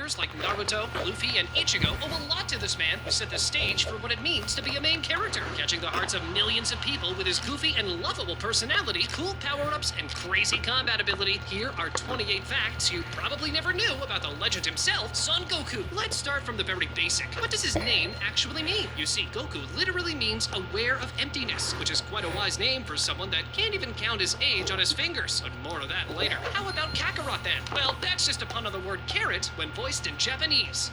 characters like Naruto, Luffy, and Ichigo owe a lot to this man who set the stage for what it means to be a main character, catching the hearts of millions of people with his goofy and lovable personality, cool power-ups, and crazy combat ability. Here are 28 facts you probably never knew about the legend himself, Son Goku. Let's start from the very basic. What does his name actually mean? You see, Goku literally means aware of emptiness, which is quite a wise name for someone that can't even count his age on his fingers. But more of that later. How about Kakarot then? Well, that's just a pun on the word carrot when voiced in Japanese.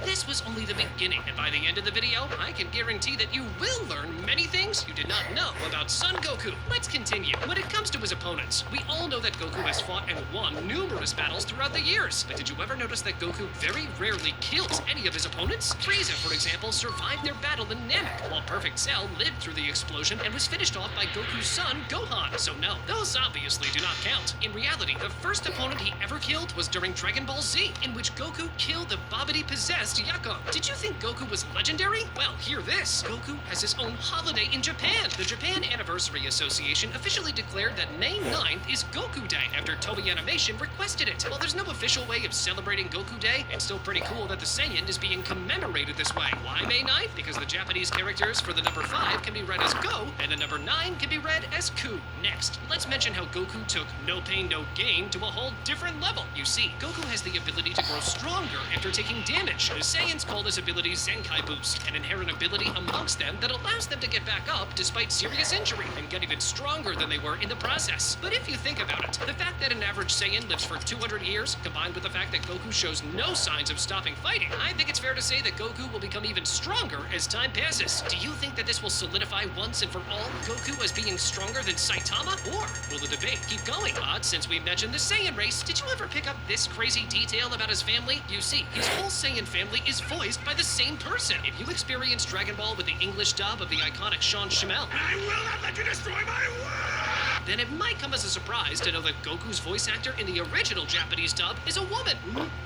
This was only the beginning, and by the end of the video, I can guarantee that you will learn many things you did not know about Son Goku. Let's continue. When it comes to his opponents, we all know that Goku has fought and won numerous battles throughout the years. But did you ever notice that Goku very rarely kills any of his opponents? Frieza, for example, survived their battle in Namek, while Perfect Cell lived through the explosion and was finished off by Goku's son, Gohan. So no, those obviously do not count. In reality, the first opponent he ever killed was during Dragon Ball Z, in which Goku killed the Babidi-possessed Yakon. Did you think Goku was legendary? Well, hear this. Goku has his own holiday in Japan. The Japan Anniversary Association officially declared that May 9th is Goku Day after Toei Animation requested it. While there's no official way of celebrating Goku Day, it's still pretty cool that the Saiyan is being commemorated this way. Why May 9th? Because the Japanese characters for the number 5 can be read as Go, and the number 9 can be read as Ku. Next, let's mention how Goku took no pain, no gain to a whole different level. You see, Goku has the ability to grow stronger after taking damage. The Saiyans call this ability Zenkai Boost, an inherent ability amongst them that allows them to get back up despite serious injury and get even stronger than they were in the process. But if you think about it, the fact that an average Saiyan lives for 200 years, combined with the fact that Goku shows no signs of stopping fighting, I think it's fair to say that Goku will become even stronger as time passes. Do you think that this will solidify once and for all Goku as being stronger than Saitama? Or will the debate keep going? But since we mentioned the Saiyan race, did you ever pick up this crazy detail about his family? You see, his whole Saiyan family is voiced by the same person. If you experience Dragon Ball with the English dub of the iconic Sean Schemmel, I will not let you destroy my world! then it might come as a surprise to know that Goku's voice actor in the original Japanese dub is a woman.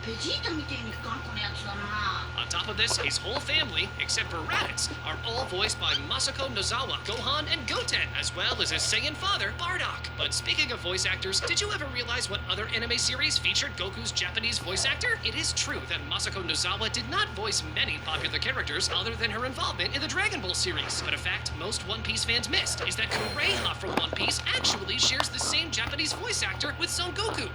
ベジータみてえに頑固なやつだな。 On top of this, his whole family, except for Raditz, are all voiced by Masako Nozawa, Gohan, and Goten, as well as his Saiyan father, Bardock. But speaking of voice actors, did you ever realize what other anime series featured Goku's Japanese voice actor? It is true that Masako Nozawa did not voice many popular characters other than her involvement in the Dragon Ball series. But a fact most One Piece fans missed is that Kureha from One Piece actually shares the same Japanese voice actor with Son Goku.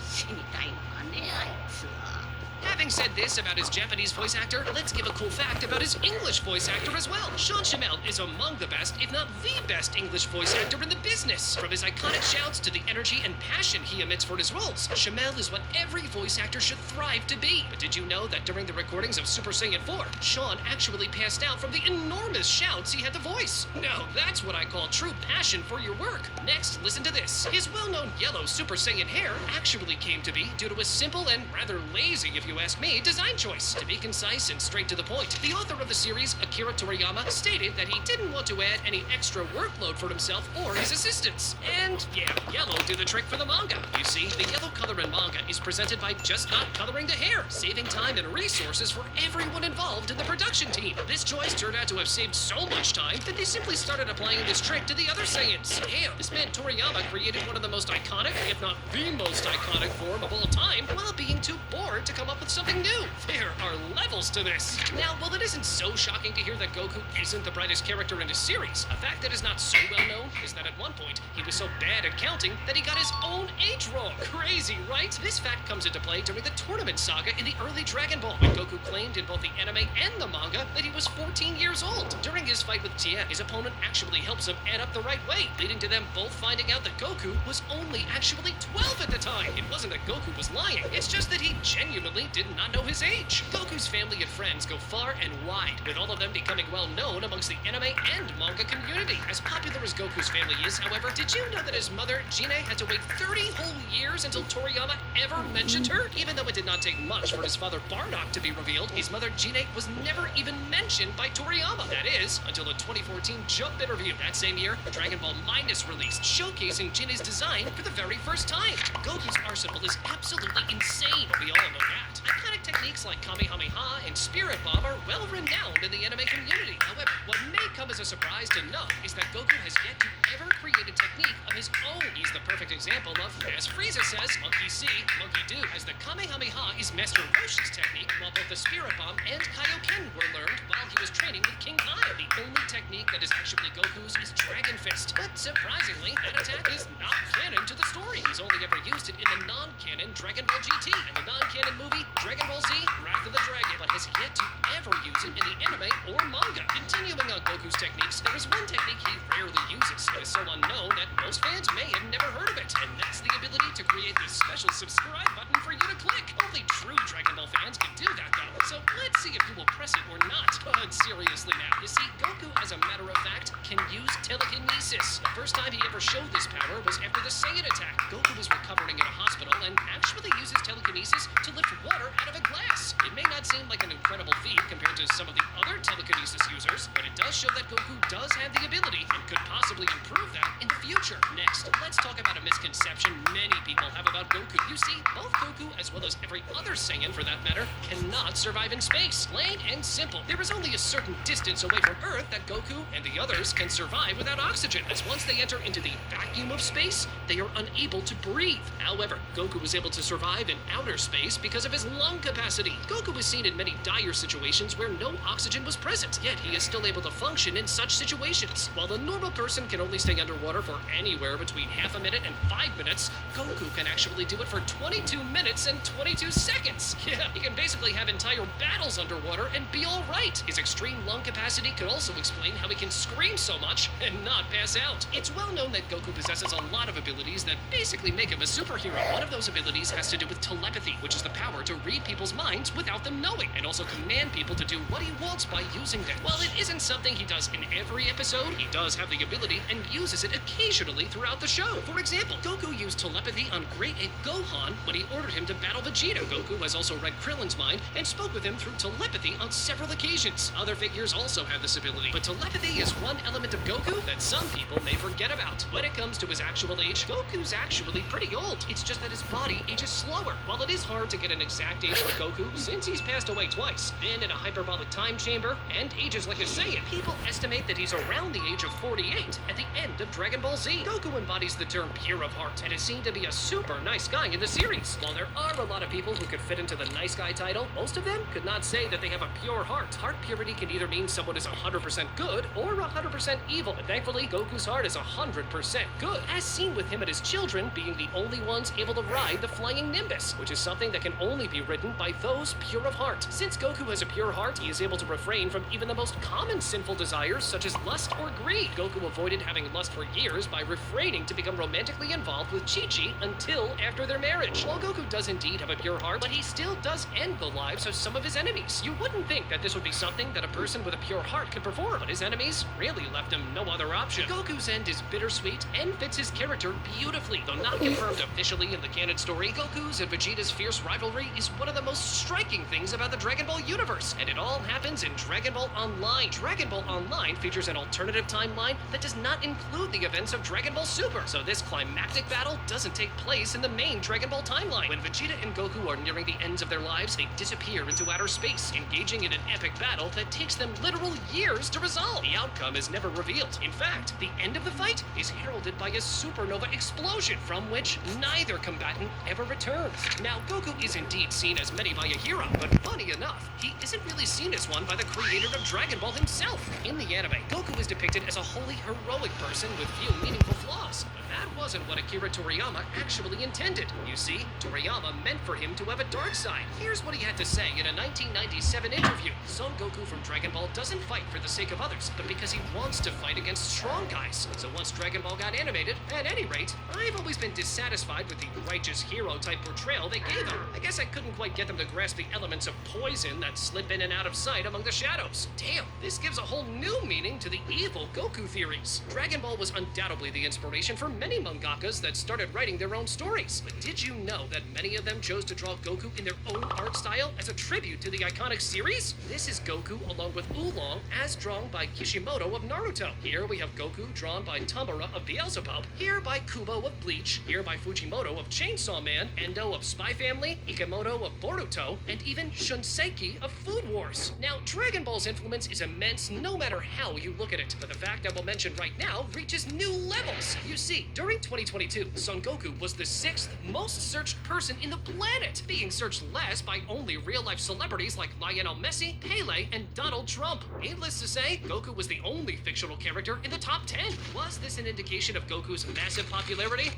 死にたいのかね、あいつは。 Having said this about his Japanese voice actor, let's give a cool fact about his English voice actor as well. Sean Schemmel is among the best, if not the best, English voice actor in the business. From his iconic shouts to the energy and passion he emits for his roles, Schemmel is what every voice actor should thrive to be. But did you know that during the recordings of Super Saiyan 4, Sean actually passed out from the enormous shouts he had to voice? Now, that's what I call true passion for your work. Next, listen to this. His well-known yellow Super Saiyan hair actually came to be due to a simple and rather lazy, if you ask me, design choice. To be concise and straight to the point, the author of the series, Akira Toriyama, stated that he didn't want to add any extra workload for himself or his assistants. And yeah, yellow did the trick for the manga. You see, the yellow color in manga is presented by just not coloring the hair, saving time and resources for everyone involved in the production team. This choice turned out to have saved so much time that they simply started applying this trick to the other Saiyans. Damn, this man Toriyama created one of the most iconic, if not the most iconic form of all time, while being too bored to come up with something new. There are levels to this. Now, while it isn't so shocking to hear that Goku isn't the brightest character in his series, a fact that is not so well known is that at one point, he was so bad at counting that he got his own age wrong. Crazy, right? This fact comes into play during the Tournament Saga in the early Dragon Ball, when Goku claimed in both the anime and the manga that he was 14 years old. During his fight with Tien, his opponent actually helps him add up the right way, leading to them both finding out that Goku was only actually 12 at the time. It wasn't that Goku was lying, it's just that he genuinely did not know his age. Goku's family and friends go far and wide, with all of them becoming well known amongst the anime and manga community. As popular as Goku's family is, however, did you know that his mother, Jine, had to wait 30 whole years until Toriyama ever mentioned her? Even though it did not take much for his father Bardock to be revealed, his mother Jine was never even mentioned by Toriyama. That is, until the 2014 Jump interview. That same year, Dragon Ball Minus released, showcasing Jine's design for the very first time. Goku's arsenal is absolutely insane. We all know that. Iconic techniques like Kamehameha and Spirit Bomb are well renowned in the anime community. However, what may come as a surprise to none is that Goku has yet to ever create a technique of his own. He's the perfect example of, as Frieza says, monkey see, monkey do, as the Kamehameha is Master Roshi's technique, while both the Spirit Bomb and Kaioken were learned while he was training with King Kai. The only technique that is actually Goku's is Dragon Fist, but surprisingly, that attack is not canon to the story. He's only ever used it in the non-canon Dragon Ball GT and the non-canon movie Dragon Ball Z Wrath of the Dragon, but has yet to ever use it in the anime or manga. Continuing on Goku's techniques, there is one technique he rarely uses. It is so unknown that most fans may have never heard of it, and that's the ability to create this special subscribe button for you to click. Only true Dragon Ball fans can do that though, so let's see if you will press it or not. But seriously now, you see, Goku, as a matter of fact, can use telekinesis. The first time he ever showed this power was after the Saiyan attack. Goku was recovering in a hospital and actually uses telekinesis to lift water out of a glass. It may not seem like an incredible feat compared to some of the other telekinesis users, but it does show that Goku does have the ability and could possibly improve that in the future. Next, let's talk about a misconception many people have about Goku. You see, both Goku, as well as every other Saiyan for that matter, cannot survive in space. Plain and simple. There is only a certain distance away from Earth that Goku and the others can survive without oxygen, as once they enter into the vacuum of space, they are unable to breathe. However, Goku is able to survive in outer space because of his lung capacity. Goku was seen in many dire situations where no oxygen was present, yet he is still able to function in such situations. While the normal person can only stay underwater for anywhere between half a minute and 5 minutes, Goku can actually do it for 22 minutes and 22 seconds. Yeah, he can basically have entire battles underwater and be alright. His extreme lung capacity could also explain how he can scream so much and not pass out. It's well known that Goku possesses a lot of abilities that basically make him a superhero. One of those abilities has to do with telepathy, which is the power to read people's minds without them knowing, and also command people to do what he wants by using them. While it isn't something he does in every episode, he does have the ability and uses it occasionally throughout the show. For example, Goku used telepathy on Great Ape Gohan when he ordered him to battle Vegeta. Goku has also read Krillin's mind and spoke with him through telepathy on several occasions. Other figures also have this ability, but telepathy is one element of Goku that some people may forget about. When it comes to his actual age, Goku's actually pretty old. It's just that his body ages slower. While it is hard to get an exact age for Goku, since he's passed away twice, been in a hyperbolic time chamber, and ages like a Saiyan, people estimate that he's around the age of 48 at the end of Dragon Ball Z. Goku embodies the term pure of heart and is seen to be a super nice guy in the series. While there are a lot of people who could fit into the nice guy title, most of them could not say that they have a pure heart. Heart purity can either mean someone is 100% good or 100% evil, but thankfully Goku's heart is 100% good, as seen with him and his children being the only ones able to ride the flying Nimbus, which is something that can only be ridden by those pure of heart. Since Goku has a pure heart, he is able to refrain from even the most common sinful desires such as lust or greed. Goku avoided having lust for years by refraining to become romantically involved with Chi-Chi until after their marriage. While Goku does indeed have a pure heart, but he still does end the lives of some of his enemies. You wouldn't think that this would be something that a person with a pure heart could perform, but his enemies really left him no other option. Goku's end is bittersweet and fits his character beautifully. Though not confirmed officially in the canon story, Goku's and Vegeta's fierce rivalry is one of the most striking things about the Dragon Ball universe, and it all happens in Dragon Ball Online. Dragon Ball Online features an alternative timeline that does not include the events of Dragon Ball Super, so this climactic battle doesn't take place in the main Dragon Ball timeline. When Vegeta and Goku are nearing the ends of their lives, they disappear into outer space, engaging in an epic battle that takes them literal years to resolve. The outcome is never revealed. In fact, the end of the fight is heralded by a supernova explosion, from which neither combatant ever returns. Now, Goku is indeed seen as many by a hero, but funny enough, he isn't really seen as one by the creator of Dragon Ball himself. In the anime, Goku is depicted as a wholly heroic person with few meaningful flaws, but that wasn't what Akira Toriyama actually intended. You see, Toriyama meant for him to have a dark side. Here's what he had to say in a 1997 interview. Son Goku from Dragon Ball doesn't fight for the sake of others, but because he wants to fight against strong guys. So once Dragon Ball got animated, at any rate, I've always been dissatisfied with the righteous hero type portrayal they gave him. I guess I couldn't quite get them to grasp the elements of poison that slip in and out of sight among the shadows. Damn, this gives a whole new meaning to the evil Goku theories. Dragon Ball was undoubtedly the inspiration for many mangakas that started writing their own stories. But did you know that many of them chose to draw Goku in their own art style as a tribute to the iconic series? This is Goku along with Oolong as drawn by Kishimoto of Naruto. Here we have Goku drawn by Tamura of Beelzebub, here by Kubo of Bleach, here by Fujimoto of Chainsaw Man, Endo of Spy Family, Ikemoto of Boruto, and even Shunseki of Food Wars. Now, Dragon Ball's influence is immense no matter how you look at it, but the fact I will mention right now reaches new levels. You see, during 2022, Son Goku was the 6th most searched person in the planet, being searched less by only real-life celebrities like Lionel Messi, Pele, and Donald Trump. Needless to say, Goku was the only fictional character in the top 10. Was this an indication of Goku's massive popularity?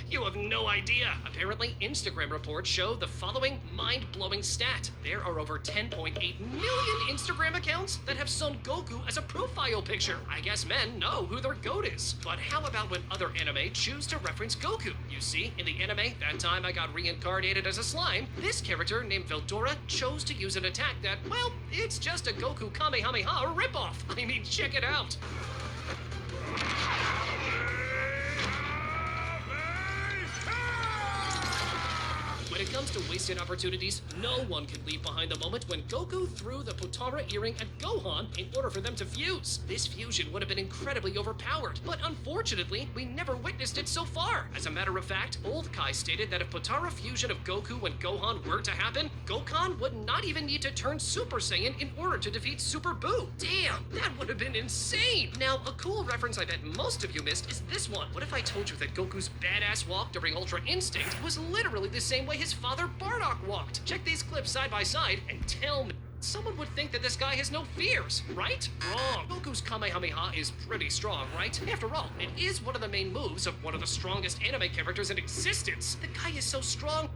You have no idea. Apparently, Instagram reports show the following mind-blowing stat. There are over 10.8 million Instagram accounts that have Son Goku as a profile picture. I guess men know who their goat is. But how about when other anime choose to reference Goku? You see, in the anime, that time I got reincarnated as a slime, this character named Veldora chose to use an attack that, well, it's just a Goku Kamehameha ripoff. I mean, check it out. When it comes to wasted opportunities, no one can leave behind the moment when Goku threw the Potara earring at Gohan in order for them to fuse. This fusion would have been incredibly overpowered, but unfortunately, we never witnessed it so far. As a matter of fact, Old Kai stated that if Potara fusion of Goku and Gohan were to happen, Gokan would not even need to turn Super Saiyan in order to defeat Super Buu. Damn, that would have been insane! Now, a cool reference I bet most of you missed is this one. What if I told you that Goku's badass walk during Ultra Instinct was literally the same way his father Bardock walked? Check these clips side by side and tell me. Someone would think that this guy has no fears, right? Wrong. Goku's Kamehameha is pretty strong, right? After all, it is one of the main moves of one of the strongest anime characters in existence. The guy is so strong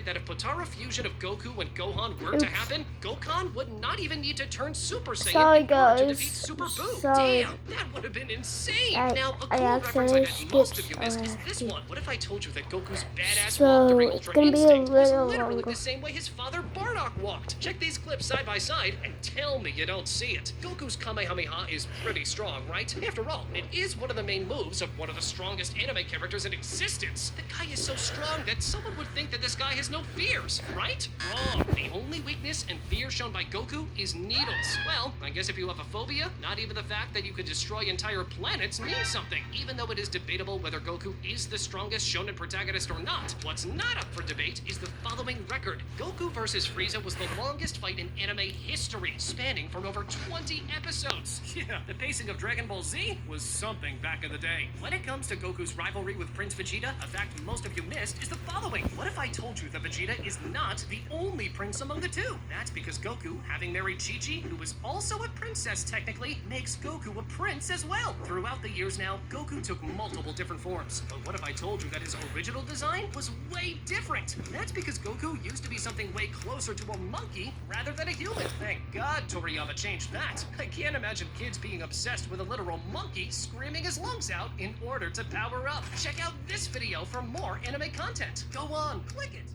that if Potara fusion of Goku and Gohan were to happen, Gokan would not even need to turn Super Saiyan in order to defeat Super Buu. Damn, that would have been insane. Now, a cool reference I bet most of you missed is this one. What if I told you that Goku's badass walk during Ultra Instinct was literally the same way his father Bardock walked? Check these clips side by side and tell me you don't see it. Goku's Kamehameha is pretty strong, right? After all, it is one of the main moves of one of the strongest anime characters in existence. The guy is so strong that someone would think that this guy has no fears, right? Wrong. The only weakness and fear shown by Goku is needles. Well, I guess if you have a phobia, not even the fact that you could destroy entire planets means something, even though it is debatable whether Goku is the strongest shonen protagonist or not. What's not up for debate is the following record. Goku versus Frieza was the longest fight in anime history, spanning for over 20 episodes. Yeah, the pacing of Dragon Ball Z was something back in the day. When it comes to Goku's rivalry with Prince Vegeta, a fact most of you missed is the following. What if I told you that Vegeta is not the only prince among the two? That's because Goku, having married Chi-Chi, who is also a princess technically, makes Goku a prince as well. Throughout the years now, Goku took multiple different forms. But what if I told you that his original design was way different? That's because Goku used to be something way closer to a monkey rather than a human. Thank God Toriyama changed that. I can't imagine kids being obsessed with a literal monkey screaming his lungs out in order to power up. Check out this video for more anime content. Go on, click it.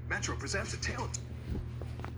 Metro presents a tale of